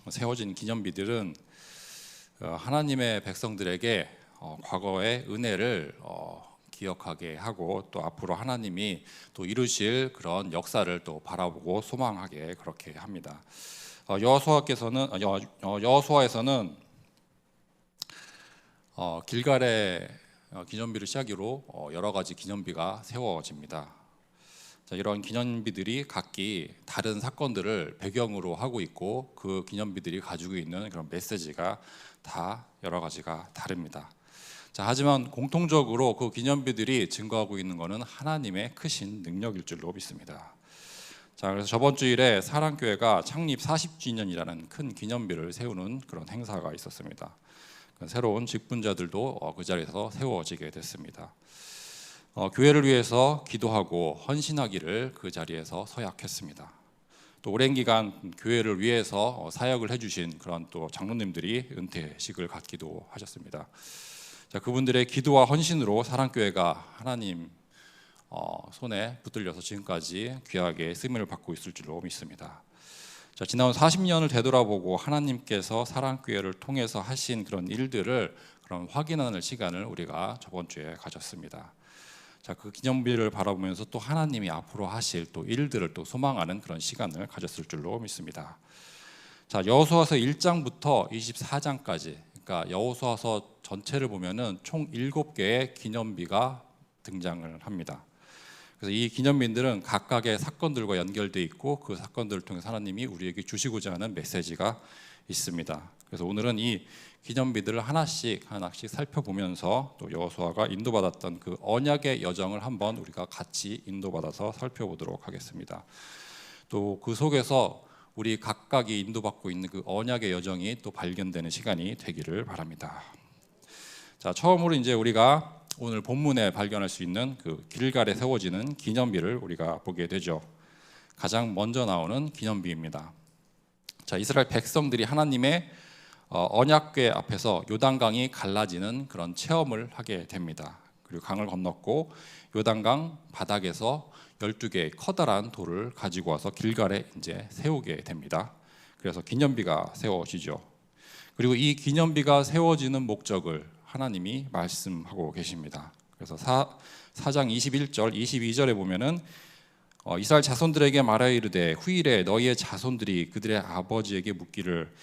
세워진 기념비들은 하나님의 백성들에게 과거의 은혜를 기억하게 하고 또 앞으로 하나님이 또 이루실 그런 역사를 또 바라보고 소망하게 그렇게 합니다. 여호수아에서는 길갈의 기념비를 시작으로 여러 가지 기념비가 세워집니다. 이런 기념비들이 각기 다른 사건들을 배경으로 하고 있고 그 기념비들이 가지고 있는 그런 메시지가 다 여러 가지가 다릅니다. 하지만 공통적으로 그 기념비들이 증거하고 있는 것은 하나님의 크신 능력일 줄로 믿습니다. 그래서 저번 주일에 사랑교회가 창립 40주년이라는 큰 기념비를 세우는 그런 행사가 있었습니다. 새로운 직분자들도 그 자리에서 세워지게 됐습니다. 교회를 위해서 기도하고 헌신하기를 그 자리에서 서약했습니다. 또 오랜 기간 교회를 위해서 사역을 해주신 그런 또 장로님들이 은퇴식을 갖기도 하셨습니다. 그분들의 기도와 헌신으로 사랑교회가 하나님 손에 붙들려서 지금까지 귀하게 쓰임을 받고 있을 줄로 믿습니다. 지나온 40년을 되돌아보고 하나님께서 사랑교회를 통해서 하신 그런 일들을 그런 확인하는 시간을 우리가 저번 주에 가졌습니다. 그 기념비를 바라보면서 또 하나님이 앞으로 하실 또 일들을 또 소망하는 그런 시간을 가졌을 줄로 믿습니다. 여호수아서 1장부터 24장까지, 그러니까 여호수아서 전체를 보면은 총 7개의 기념비가 등장을 합니다. 그래서 이 기념비들은 각각의 사건들과 연결되어 있고 그 사건들을 통해서 하나님이 우리에게 주시고자 하는 메시지가 있습니다. 그래서 오늘은 이 기념비들을 하나씩 살펴보면서 또 여호수아가 인도받았던 그 언약의 여정을 한번 우리가 같이 인도받아서 살펴보도록 하겠습니다. 또 그 속에서 우리 각각이 인도받고 있는 그 언약의 여정이 또 발견되는 시간이 되기를 바랍니다. 처음으로 이제 우리가 오늘 본문에 발견할 수 있는 그 길갈에 세워지는 기념비를 우리가 보게 되죠. 가장 먼저 나오는 기념비입니다. 이스라엘 백성들이 하나님의 언약궤 앞에서 요단강이 갈라지는 그런 체험을 하게 됩니다. 그리고 강을 건넜고 요단강 바닥에서 12개의 커다란 돌을 가지고 와서 길갈에 이제 세우게 됩니다. 그래서 기념비가 세워지죠. 그리고 이 기념비가 세워지는 목적을 하나님이 말씀하고 계십니다. 그래서 4장 21절 22절에 보면은 이스라엘 자손들에게 말하여 이르되 후일에 너희의 자손들이 그들의 아버지에게 묻기를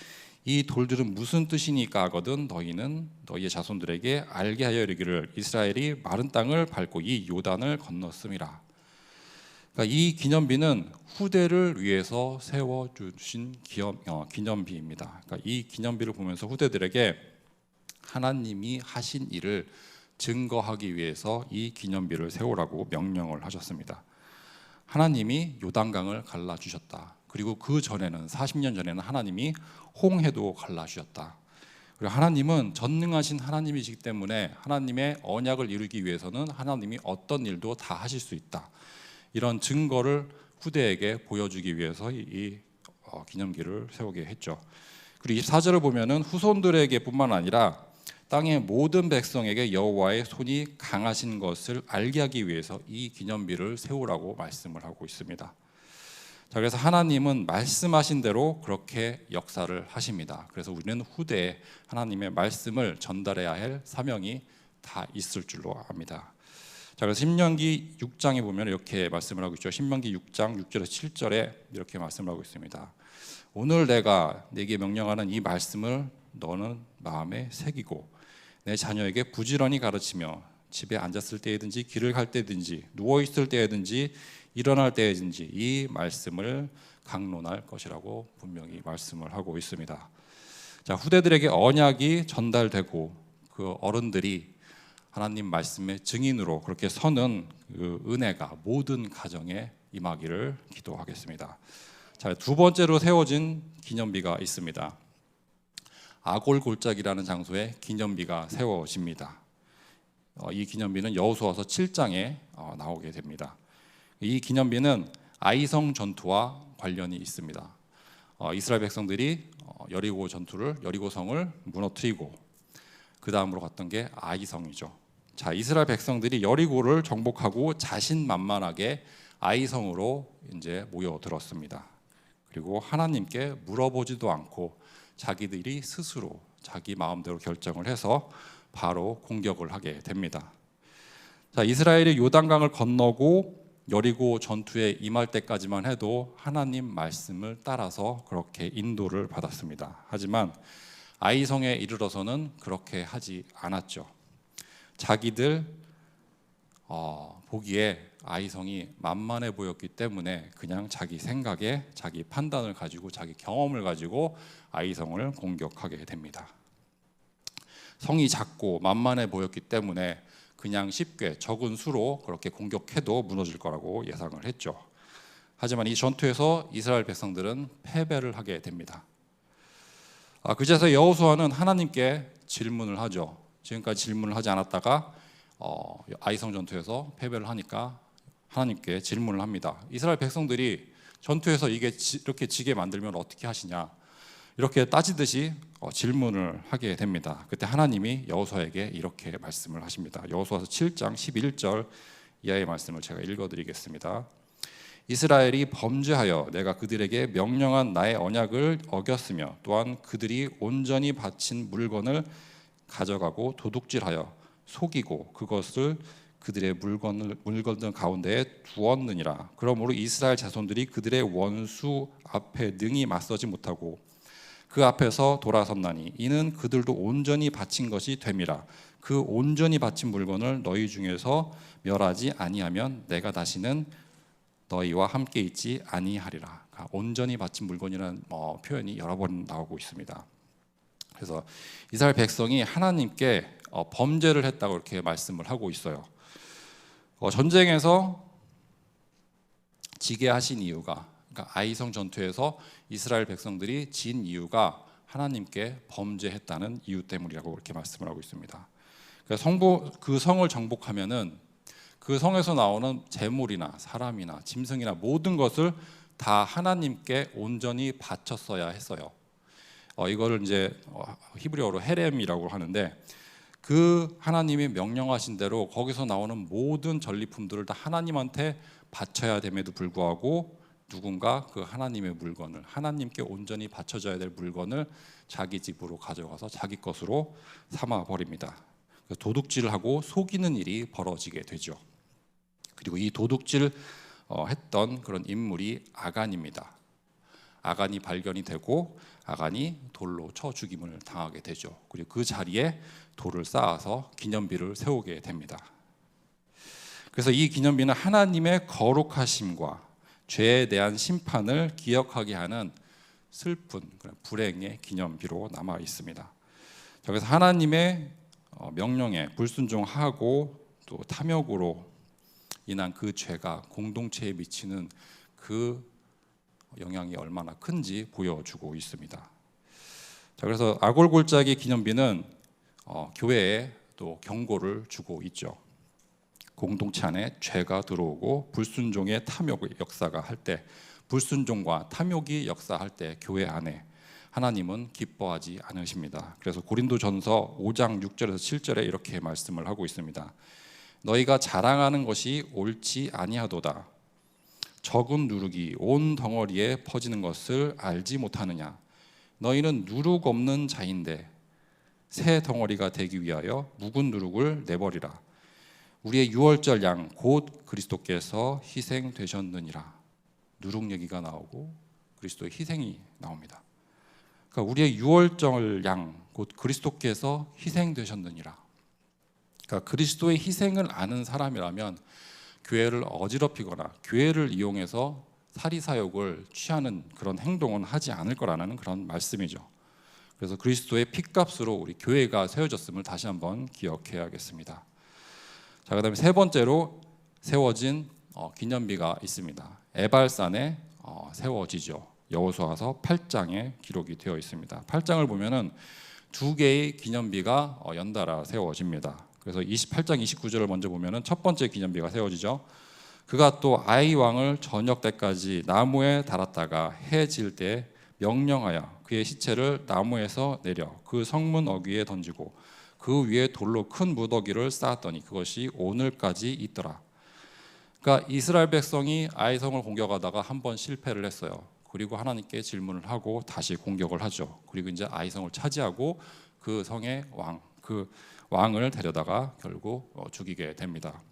이 돌들은 무슨 뜻이니까 하거든 너희는 너희의 자손들에게 알게 하여 이르기를 이스라엘이 마른 땅을 밟고 이 요단을 건넜음이라. 그러니까 이 기념비는 후대를 위해서 세워주신 기념비입니다. 그러니까 이 기념비를 보면서 후대들에게 하나님이 하신 일을 증거하기 위해서 이 기념비를 세우라고 명령을 하셨습니다. 하나님이 요단강을 갈라주셨다. 그리고 그 전에는 40년 전에는 하나님이 홍해도 갈라주셨다. 그리고 하나님은 전능하신 하나님이시기 때문에 하나님의 언약을 이루기 위해서는 하나님이 어떤 일도 다 하실 수 있다. 이런 증거를 후대에게 보여주기 위해서 이 기념비를 세우게 했죠. 그리고 24절을 보면은 후손들에게 뿐만 아니라 땅의 모든 백성에게 여호와의 손이 강하신 것을 알게 하기 위해서 이 기념비를 세우라고 말씀을 하고 있습니다. 그래서 하나님은 말씀하신 대로 그렇게 역사를 하십니다. 그래서 우리는 후대에 하나님의 말씀을 전달해야 할 사명이 다 있을 줄로 압니다. 그래서 신명기 6장에 보면 이렇게 말씀을 하고 있죠. 신명기 6장 6절에서 7절에 이렇게 말씀을 하고 있습니다. 오늘 내가 네게 명령하는 이 말씀을 너는 마음에 새기고 내 자녀에게 부지런히 가르치며 집에 앉았을 때든지 길을 갈 때든지 누워 있을 때든지 일어날 때든지 이 말씀을 강론할 것이라고 분명히 말씀을 하고 있습니다. 후대들에게 언약이 전달되고 그 어른들이 하나님 말씀의 증인으로 그렇게 서는 그 은혜가 모든 가정에 임하기를 기도하겠습니다. 두 번째로 세워진 기념비가 있습니다. 아골 골짜기라는 장소에 기념비가 세워집니다. 이 기념비는 여호수아서 7장에 나오게 됩니다. 이 기념비는 아이성 전투와 관련이 있습니다. 이스라엘 백성들이 여리고성을 무너뜨리고 그 다음으로 갔던 게 아이성이죠. 이스라엘 백성들이 여리고를 정복하고 자신만만하게 아이성으로 이제 모여들었습니다. 그리고 하나님께 물어보지도 않고 자기들이 스스로 자기 마음대로 결정을 해서 바로 공격을 하게 됩니다. 자, 이스라엘이 요단강을 건너고 여리고 전투에 임할 때까지만 해도 하나님 말씀을 따라서 그렇게 인도를 받았습니다. 하지만 아이성에 이르러서는 그렇게 하지 않았죠. 자기들 보기에 아이성이 만만해 보였기 때문에 그냥 자기 생각에 자기 판단을 가지고 자기 경험을 가지고 아이성을 공격하게 됩니다. 성이 작고 만만해 보였기 때문에 그냥 쉽게 적은 수로 그렇게 공격해도 무너질 거라고 예상을 했죠. 하지만 이 전투에서 이스라엘 백성들은 패배를 하게 됩니다. 그제서 여호수아는 하나님께 질문을 하죠. 지금까지 질문을 하지 않았다가 아이성 전투에서 패배를 하니까 하나님께 질문을 합니다. 이스라엘 백성들이 전투에서 이렇게 지게 만들면 어떻게 하시냐, 이렇게 따지듯이 질문을 하게 됩니다. 그때 하나님이 여호수아에게 이렇게 말씀을 하십니다. 여호수아서 7장 11절 이하의 말씀을 제가 읽어드리겠습니다. 이스라엘이 범죄하여 내가 그들에게 명령한 나의 언약을 어겼으며 또한 그들이 온전히 바친 물건을 가져가고 도둑질하여 속이고 그것을 그들의 물건들 가운데에 두었느니라. 그러므로 이스라엘 자손들이 그들의 원수 앞에 능히 맞서지 못하고 그 앞에서 돌아섰나니 이는 그들도 온전히 바친 것이 됨이라. 그 온전히 바친 물건을 너희 중에서 멸하지 아니하면 내가 다시는 너희와 함께 있지 아니하리라. 온전히 바친 물건이라는 표현이 여러 번 나오고 있습니다. 그래서 이스라엘 백성이 하나님께 범죄를 했다고 이렇게 말씀을 하고 있어요. 전쟁에서 지게 하신 이유가, 그러니까 아이성 전투에서 이스라엘 백성들이 진 이유가 하나님께 범죄했다는 이유 때문이라고 이렇게 말씀을 하고 있습니다. 그러니까 그 성을 정복하면은 그 성에서 나오는 재물이나 사람이나 짐승이나 모든 것을 다 하나님께 온전히 바쳤어야 했어요. 이거를 이제 히브리어로 헤렘이라고 하는데, 그 하나님이 명령하신 대로 거기서 나오는 모든 전리품들을 다 하나님한테 바쳐야 됨에도 불구하고 누군가 그 하나님의 물건을, 하나님께 온전히 바쳐져야 될 물건을 자기 집으로 가져가서 자기 것으로 삼아 버립니다. 도둑질을 하고 속이는 일이 벌어지게 되죠. 그리고 이 도둑질 했던 그런 인물이 아간입니다. 아간이 발견이 되고 아간이 돌로 쳐 죽임을 당하게 되죠. 그리고 그 자리에 돌을 쌓아서 기념비를 세우게 됩니다. 그래서 이 기념비는 하나님의 거룩하심과 죄에 대한 심판을 기억하게 하는 슬픈 불행의 기념비로 남아 있습니다. 그래서 하나님의 명령에 불순종하고 또 탐욕으로 인한 그 죄가 공동체에 미치는 그 영향이 얼마나 큰지 보여주고 있습니다. 자, 그래서 아골골짜기 기념비는 교회에 또 경고를 주고 있죠. 공동체 안에 죄가 들어오고 불순종의 탐욕의 역사가 할 때, 불순종과 탐욕이 역사할 때 교회 안에 하나님은 기뻐하지 않으십니다. 그래서 고린도전서 5장 6절에서 7절에 이렇게 말씀을 하고 있습니다. 너희가 자랑하는 것이 옳지 아니하도다. 적은 누룩이 온 덩어리에 퍼지는 것을 알지 못하느냐. 너희는 누룩 없는 자인데 새 덩어리가 되기 위하여 묵은 누룩을 내버리라. 우리의 유월절 양 곧 그리스도께서 희생되셨느니라. 누룩 얘기가 나오고 그리스도의 희생이 나옵니다. 그러니까 우리의 유월절 양 곧 그리스도께서 희생되셨느니라. 그러니까 그리스도의 희생을 아는 사람이라면 교회를 어지럽히거나 교회를 이용해서 사리사욕을 취하는 그런 행동은 하지 않을 거라는 그런 말씀이죠. 그래서 그리스도의 핏값으로 우리 교회가 세워졌음을 다시 한번 기억해야겠습니다. 자, 그다음에 세 번째로 세워진 기념비가 있습니다. 에발산에 세워지죠. 여호수아서 8장에 기록이 되어 있습니다. 8장을 보면은 두 개의 기념비가 연달아 세워집니다. 그래서 28장 29절을 먼저 보면은 첫 번째 기념비가 세워지죠. 그가 또 아이 왕을 저녁 때까지 나무에 달았다가 해 질 때 명령하여 그의 시체를 나무에서 내려 그 성문 어귀에 던지고 그 위에 돌로 큰 무더기를 쌓았더니 그것이 오늘까지 있더라. 그러니까 이스라엘 백성이 아이성을 공격하다가 한 번 실패를 했어요. 그리고 하나님께 질문을 하고 다시 공격을 하죠. 그리고 이제 아이성을 차지하고 그 성의 그 왕을 데려다가 결국 죽이게 됩니다.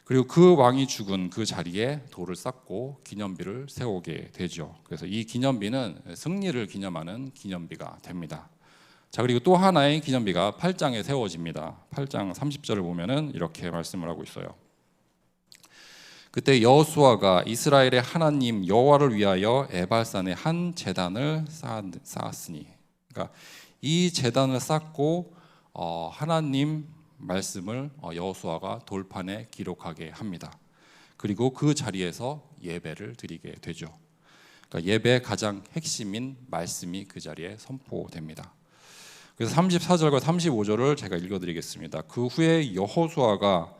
그리고 그 왕이 죽은 그 자리에 돌을 쌓고 기념비를 세우게 되죠. 그래서 이 기념비는 승리를 기념하는 기념비가 됩니다. 자, 그리고 또 하나의 기념비가 8장에 세워집니다. 8장 30절을 보면은 이렇게 말씀을 하고 있어요. 그때 여호수아가 이스라엘의 하나님 여호와를 위하여 에발산에 한 제단을 쌓았으니, 그러니까 이 제단을 쌓고 하나님 말씀을 여호수아가 돌판에 기록하게 합니다. 그리고 그 자리에서 예배를 드리게 되죠. 그러니까 예배의 가장 핵심인 말씀이 그 자리에 선포됩니다. 그래서 34절과 35절을 제가 읽어드리겠습니다. 그 후에 여호수아가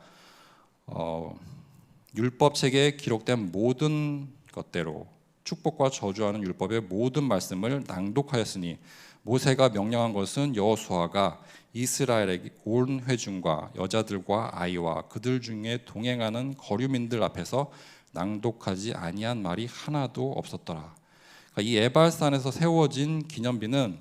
율법책에 기록된 모든 것대로 축복과 저주하는 율법의 모든 말씀을 낭독하였으니 모세가 명령한 것은 여호수아가 이스라엘의 온 회중과 여자들과 아이와 그들 중에 동행하는 거류민들 앞에서 낭독하지 아니한 말이 하나도 없었더라. 그러니까 이 에발산에서 세워진 기념비는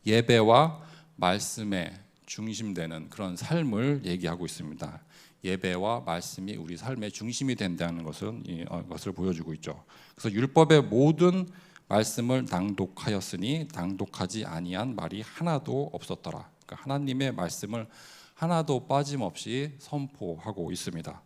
예배와 말씀에 중심되는 그런 삶을 얘기하고 있습니다. 예배와 말씀이 우리 삶의 중심이 된다는 것을 보여주고 있죠. 그래서 율법의 모든 말씀을 낭독하였으니 낭독하지 아니한 말이 하나도 없었더라. 그러니까 하나님의 말씀을 하나도 빠짐없이 선포하고 있습니다.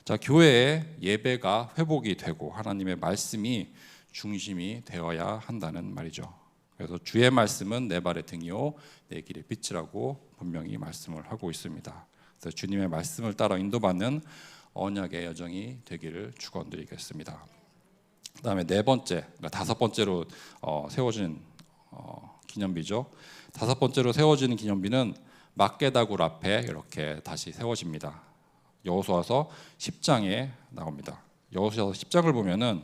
자, 교회의 예배가 회복이 되고 하나님의 말씀이 중심이 되어야 한다는 말이죠. 그래서 주의 말씀은 내 발의 등이요 내 길의 빛이라고 분명히 말씀을 하고 있습니다. 그래서 주님의 말씀을 따라 인도받는 언약의 여정이 되기를 축원드리겠습니다. 그다음에 네 번째, 그러니까 다섯 번째로 세워진 기념비죠. 다섯 번째로 세워지는 기념비는 막게다굴 앞에 이렇게 다시 세워집니다. 여호수아서 10장에 나옵니다. 여호수아서 10장을 보면은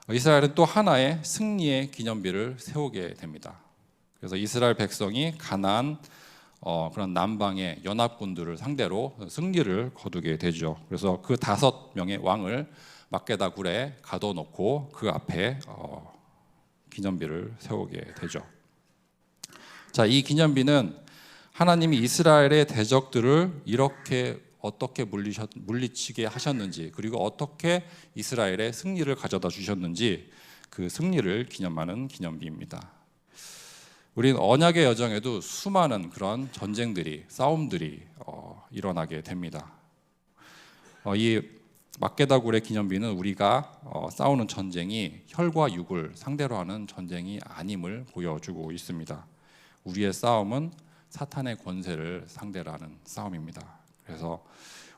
이스라엘은 또 하나의 승리의 기념비를 세우게 됩니다. 그래서 이스라엘 백성이 가나안 그런 남방의 연합군들을 상대로 승리를 거두게 되죠. 그래서 그 5명의 왕을 막게다굴에 가둬놓고 그 앞에 기념비를 세우게 되죠. 자, 이 기념비는 하나님이 이스라엘의 대적들을 이렇게 어떻게 물리치게 하셨는지, 그리고 어떻게 이스라엘의 승리를 가져다 주셨는지 그 승리를 기념하는 기념비입니다. 우린 언약의 여정에도 수많은 그런 전쟁들이, 싸움들이 일어나게 됩니다. 이 막게다굴의 기념비는 우리가 싸우는 전쟁이 혈과 육을 상대로 하는 전쟁이 아님을 보여주고 있습니다. 우리의 싸움은 사탄의 권세를 상대로 하는 싸움입니다. 그래서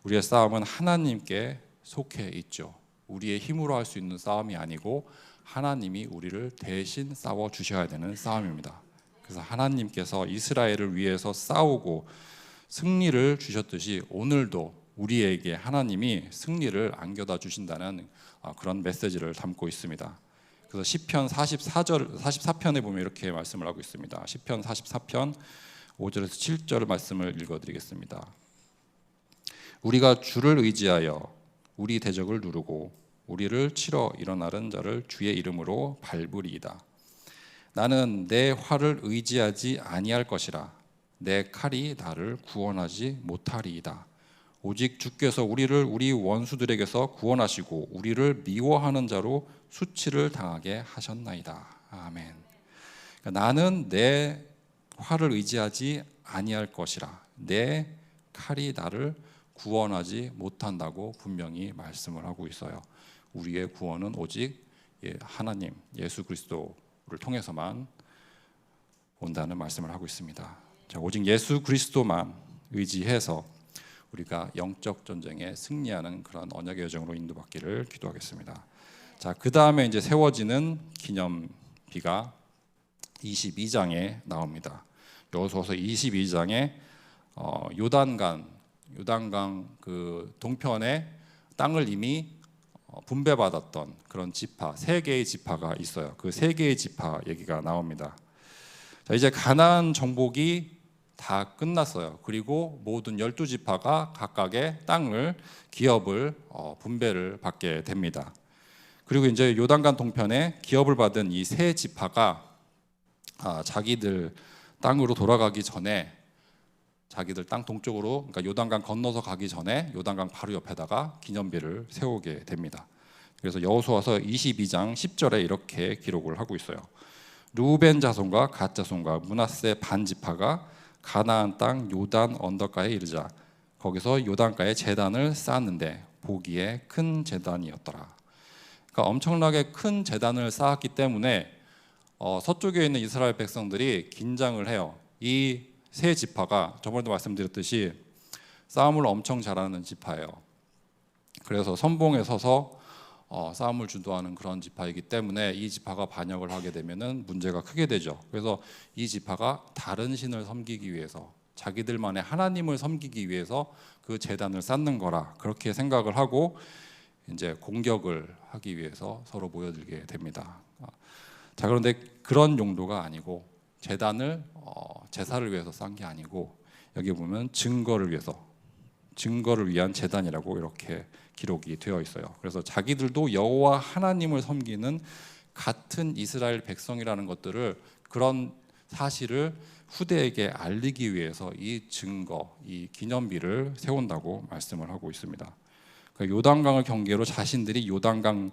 우리의 싸움은 하나님께 속해 있죠. 우리의 힘으로 할 수 있는 싸움이 아니고 하나님이 우리를 대신 싸워 주셔야 되는 싸움입니다. 그래서 하나님께서 이스라엘을 위해서 싸우고 승리를 주셨듯이 오늘도 우리에게 하나님이 승리를 안겨다 주신다는 그런 메시지를 담고 있습니다. 그래서 시편 44편에 보면 이렇게 말씀을 하고 있습니다. 시편 44편 5절에서 7절 말씀을 읽어드리겠습니다. 우리가 주를 의지하여 우리 대적을 누르고 우리를 치러 일어나는 자를 주의 이름으로 밟으리이다. 나는 내 활을 의지하지 아니할 것이라. 내 칼이 나를 구원하지 못하리이다. 오직 주께서 우리를 우리 원수들에게서 구원하시고 우리를 미워하는 자로 수치를 당하게 하셨나이다. 아멘. 그러니까 나는 내 활을 의지하지 아니할 것이라. 내 칼이 나를 구원하지 못한다고 분명히 말씀을 하고 있어요. 우리의 구원은 오직 하나님 예수 그리스도를 통해서만 온다는 말씀을 하고 있습니다. 자, 오직 예수 그리스도만 의지해서 우리가 영적 전쟁에 승리하는 그런 언약의 여정으로 인도받기를 기도하겠습니다. 자, 그 다음에 이제 세워지는 기념비가 22장에 나옵니다. 여호수아서 22장에 요단강 그 동편에 땅을 이미 분배받았던 그런 지파, 3개의 지파가 있어요. 그 3개의 지파 얘기가 나옵니다. 자, 이제 가나안 정복이 다 끝났어요. 그리고 모든 12지파가 각각의 땅을, 기업을 분배를 받게 됩니다. 그리고 이제 요단강 동편에 기업을 받은 이 세 지파가 자기들 땅으로 돌아가기 전에 자기들 땅 동쪽으로, 그러니까 요단강 건너서 가기 전에 요단강 바로 옆에다가 기념비를 세우게 됩니다. 그래서 여호수아서 22장 10절에 이렇게 기록을 하고 있어요. 루벤 자손과 갓 자손과 므낫세 반 지파가 가나안 땅 요단 언덕가에 이르자 거기서 요단가에 제단을 쌓았는데 보기에 큰 제단이었더라. 그러니까 엄청나게 큰 제단을 쌓았기 때문에 서쪽에 있는 이스라엘 백성들이 긴장을 해요. 이 세 지파가 저번에도 말씀드렸듯이 싸움을 엄청 잘하는 지파예요. 그래서 선봉에 서서 싸움을 주도하는 그런 지파이기 때문에 이 지파가 반역을 하게 되면은 문제가 크게 되죠. 그래서 이 지파가 다른 신을 섬기기 위해서, 자기들만의 하나님을 섬기기 위해서 그 제단을 쌓는 거라 그렇게 생각을 하고 이제 공격을 하기 위해서 서로 모여들게 됩니다. 자, 그런데 그런 용도가 아니고 제단을 제사를 위해서 쌓은 게 아니고 여기 보면 증거를 위한 제단이라고 이렇게 기록이 되어 있어요. 그래서 자기들도 여호와 하나님을 섬기는 같은 이스라엘 백성이라는 것들을, 그런 사실을 후대에게 알리기 위해서 이 증거, 이 기념비를 세운다고 말씀을 하고 있습니다. 요단강을 경계로 자신들이 요단강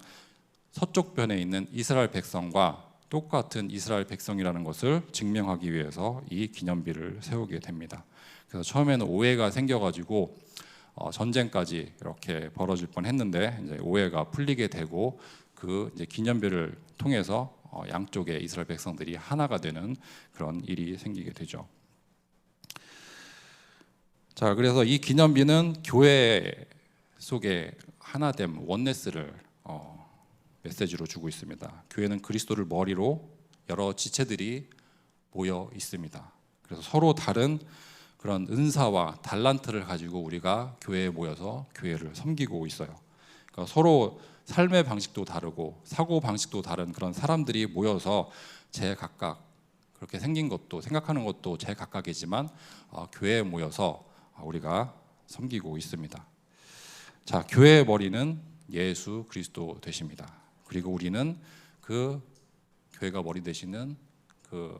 서쪽 변에 있는 이스라엘 백성과 똑같은 이스라엘 백성이라는 것을 증명하기 위해서 이 기념비를 세우게 됩니다. 그래서 처음에는 오해가 생겨가지고 전쟁까지 이렇게 벌어질 뻔했는데 이제 오해가 풀리게 되고 그 이제 기념비를 통해서 양쪽의 이스라엘 백성들이 하나가 되는 그런 일이 생기게 되죠. 자, 그래서 이 기념비는 교회 속에 하나됨, 원네스를 메시지로 주고 있습니다. 교회는 그리스도를 머리로 여러 지체들이 모여 있습니다. 그래서 서로 다른 그런 은사와 달란트를 가지고 우리가 교회에 모여서 교회를 섬기고 있어요. 그러니까 서로 삶의 방식도 다르고 사고 방식도 다른 그런 사람들이 모여서 제각각 그렇게 생긴 것도, 생각하는 것도 제각각이지만 교회에 모여서 우리가 섬기고 있습니다. 자, 교회의 머리는 예수 그리스도 되십니다. 그리고 우리는 그 교회가 머리 되시는 그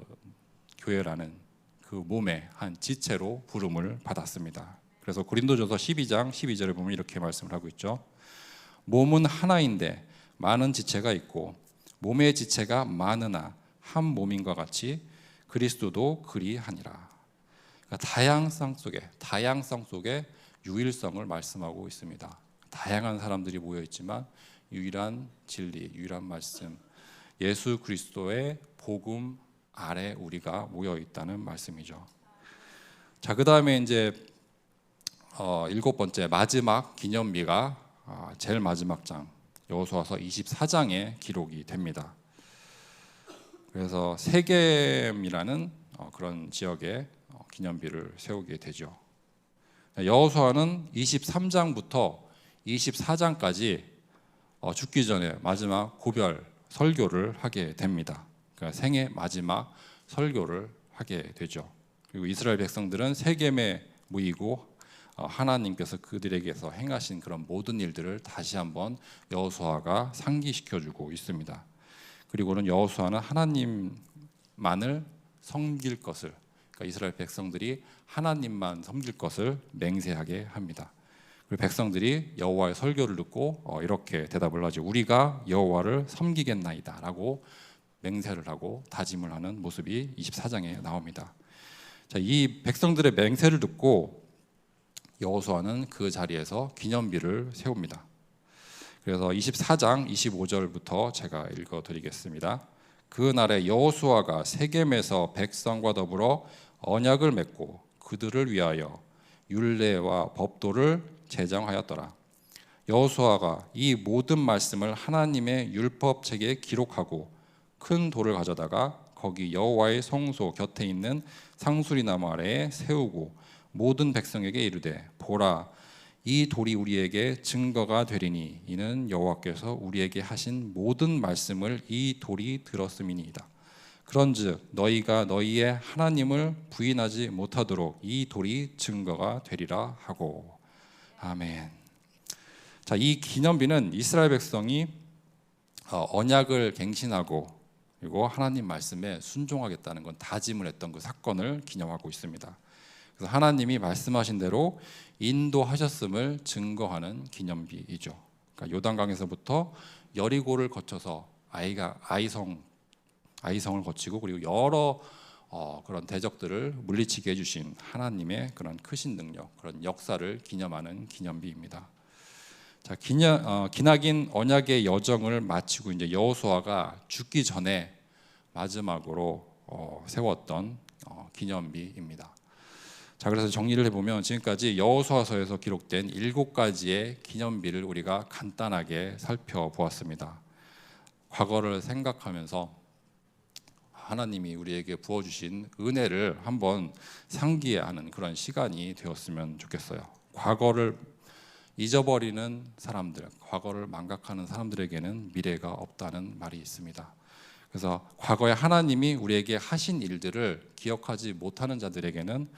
교회라는 그 몸의 한 지체로 부름을 받았습니다. 그래서 고린도전서 12장 12절에 보면 이렇게 말씀을 하고 있죠. 몸은 하나인데 많은 지체가 있고 몸의 지체가 많으나 한 몸인과 같이 그리스도도 그리하니라. 그러니까 다양성 속에 유일성을 말씀하고 있습니다. 다양한 사람들이 모여 있지만 유일한 진리, 유일한 말씀, 예수 그리스도의 복음 아래 우리가 모여 있다는 말씀이죠. 자, 그 다음에 이제 7번째 마지막 기념비가 제일 마지막 장 여호수아서 24장에 기록이 됩니다. 그래서 세겜이라는 그런 지역에 기념비를 세우게 되죠. 여호수아는 23장부터 24장까지 죽기 전에 마지막 고별 설교를 하게 됩니다. 그러니까 생애 마지막 설교를 하게 되죠. 그리고 이스라엘 백성들은 세겜에 모이고 하나님께서 그들에게서 행하신 그런 모든 일들을 다시 한번 여호수아가 상기시켜주고 있습니다. 그리고는 여호수아는 하나님만을 섬길 것을, 그러니까 이스라엘 백성들이 하나님만 섬길 것을 맹세하게 합니다. 그리고 백성들이 여호와의 설교를 듣고 이렇게 대답을 하죠. 우리가 여호와를 섬기겠나이다 라고 맹세를 하고 다짐을 하는 모습이 24장에 나옵니다. 자, 이 백성들의 맹세를 듣고 여호수아는 그 자리에서 기념비를 세웁니다. 그래서 24장 25절부터 제가 읽어드리겠습니다. 그날에 여호수아가 세겜에서 백성과 더불어 언약을 맺고 그들을 위하여 율례와 법도를 제정하였더라. 여호수아가 이 모든 말씀을 하나님의 율법책에 기록하고 큰 돌을 가져다가 거기 여호와의 성소 곁에 있는 상수리나무 아래에 세우고 모든 백성에게 이르되 보라, 이 돌이 우리에게 증거가 되리니 이는 여호와께서 우리에게 하신 모든 말씀을 이 돌이 들었음이니이다. 그런즉 너희가 너희의 하나님을 부인하지 못하도록 이 돌이 증거가 되리라 하고. 아멘. 자, 이 기념비는 이스라엘 백성이 언약을 갱신하고 그리고 하나님 말씀에 순종하겠다는 건 다짐을 했던 그 사건을 기념하고 있습니다. 그래서 하나님이 말씀하신 대로 인도하셨음을 증거하는 기념비이죠. 그러니까 요단강에서부터 여리고를 거쳐서 아이성을 거치고 그리고 여러 그런 대적들을 물리치게 해주신 하나님의 그런 크신 능력, 그런 역사를 기념하는 기념비입니다. 자, 기나긴 언약의 여정을 마치고 이제 여호수아가 죽기 전에 마지막으로 세웠던 기념비입니다. 자, 그래서 정리를 해보면 지금까지 여호수아서에서 기록된 7가지의 기념비를 우리가 간단하게 살펴보았습니다. 과거를 생각하면서 하나님이 우리에게 부어주신 은혜를 한번 상기하는 그런 시간이 되었으면 좋겠어요. 과거를 잊어버리는 사람들, 과거를 망각하는 사람들에게는 미래가 없다는 말이 있습니다. 그래서 과거에 하나님이 우리에게 하신 일들을 기억하지 못하는 자들에게는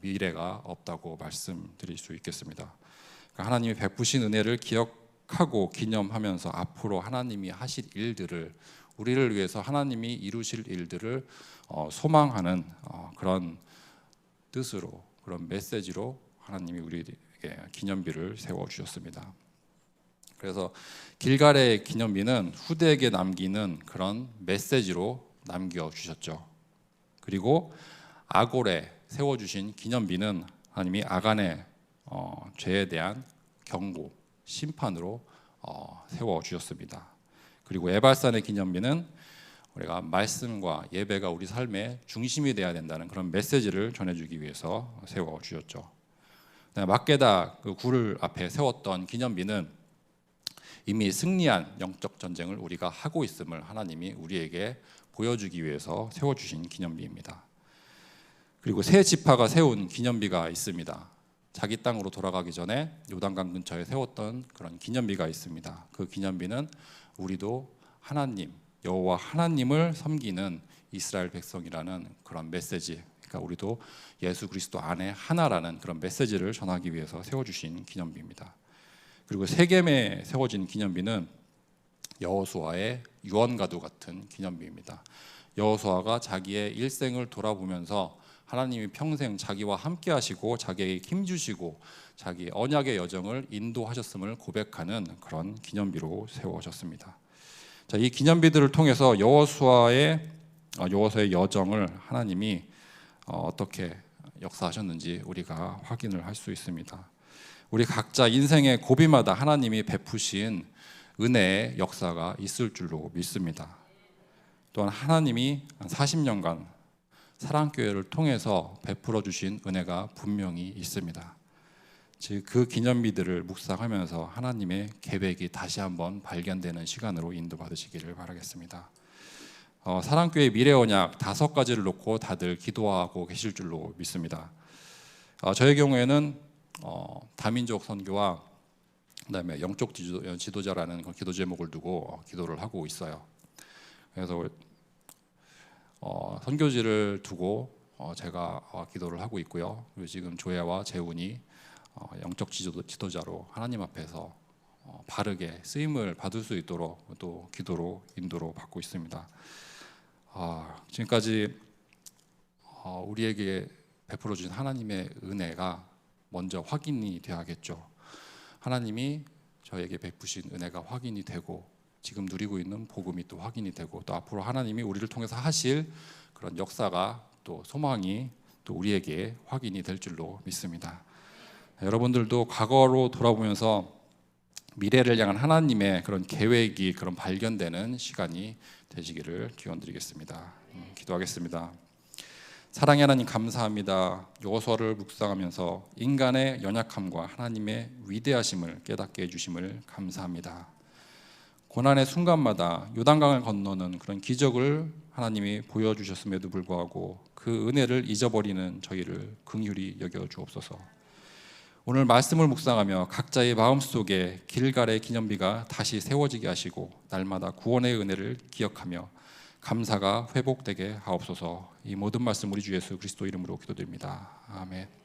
미래가 없다고 말씀드릴 수 있겠습니다. 그러니까 하나님이 베푸신 은혜를 기억하고 기념하면서 앞으로 하나님이 하실 일들을, 우리를 위해서 하나님이 이루실 일들을 소망하는 그런 뜻으로, 그런 메시지로 하나님이 우리에게 기념비를 세워주셨습니다. 그래서 길갈의 기념비는 후대에게 남기는 그런 메시지로 남겨주셨죠. 그리고 아골에 세워주신 기념비는 하나님이 아간의 죄에 대한 경고, 심판으로 세워주셨습니다. 그리고 에발산의 기념비는 우리가 말씀과 예배가 우리 삶의 중심이 되어야 된다는 그런 메시지를 전해주기 위해서 세워주셨죠. 막게다 그 굴 앞에 세웠던 기념비는 이미 승리한 영적 전쟁을 우리가 하고 있음을 하나님이 우리에게 보여주기 위해서 세워주신 기념비입니다. 그리고 세 지파가 세운 기념비가 있습니다. 자기 땅으로 돌아가기 전에 요단강 근처에 세웠던 그런 기념비가 있습니다. 그 기념비는 우리도 하나님, 여호와 하나님을 섬기는 이스라엘 백성이라는 그런 메시지, 그러니까 우리도 예수 그리스도 안에 하나라는 그런 메시지를 전하기 위해서 세워주신 기념비입니다. 그리고 세겜에 세워진 기념비는 여호수아의 유언과도 같은 기념비입니다. 여호수아가 자기의 일생을 돌아보면서 하나님이 평생 자기와 함께 하시고 자기에게 힘주시고 자기 언약의 여정을 인도하셨음을 고백하는 그런 기념비로 세워졌습니다. 자, 이 기념비들을 통해서 여호수아의 여정을 하나님이 어떻게 역사하셨는지 우리가 확인을 할 수 있습니다. 우리 각자 인생의 고비마다 하나님이 베푸신 은혜의 역사가 있을 줄로 믿습니다. 또한 하나님이 40년간 사랑교회를 통해서 베풀어 주신 은혜가 분명히 있습니다. 즉 그 기념비들을 묵상하면서 하나님의 계획이 다시 한번 발견되는 시간으로 인도받으시기를 바라겠습니다. 사랑교회 미래언약 5가지를 놓고 다들 기도하고 계실 줄로 믿습니다. 저의 경우에는 다민족 선교와 그다음에 영적 지도자라는 기도 제목을 두고 기도를 하고 있어요. 그래서 선교지를 두고 제가 기도를 하고 있고요. 그리고 지금 조혜와 재훈이 영적 지도자로 하나님 앞에서 바르게 쓰임을 받을 수 있도록 또 기도로 인도로 받고 있습니다. 지금까지 우리에게 베풀어 주신 하나님의 은혜가 먼저 확인이 되어야겠죠. 하나님이 저에게 베푸신 은혜가 확인이 되고 지금 누리고 있는 복음이 또 확인이 되고 또 앞으로 하나님이 우리를 통해서 하실 그런 역사가 또 소망이 또 우리에게 확인이 될 줄로 믿습니다. 여러분들도 과거로 돌아보면서 미래를 향한 하나님의 그런 계획이 그런 발견되는 시간이 되시기를 기원드리겠습니다. 기도하겠습니다. 사랑의 하나님 감사합니다. 여호수아를 묵상하면서 인간의 연약함과 하나님의 위대하심을 깨닫게 해주심을 감사합니다. 고난의 순간마다 요단강을 건너는 그런 기적을 하나님이 보여주셨음에도 불구하고 그 은혜를 잊어버리는 저희를 긍휼히 여겨 주옵소서. 오늘 말씀을 묵상하며 각자의 마음속에 길갈의 기념비가 다시 세워지게 하시고 날마다 구원의 은혜를 기억하며 감사가 회복되게 하옵소서. 이 모든 말씀 우리 주 예수 그리스도 이름으로 기도드립니다. 아멘.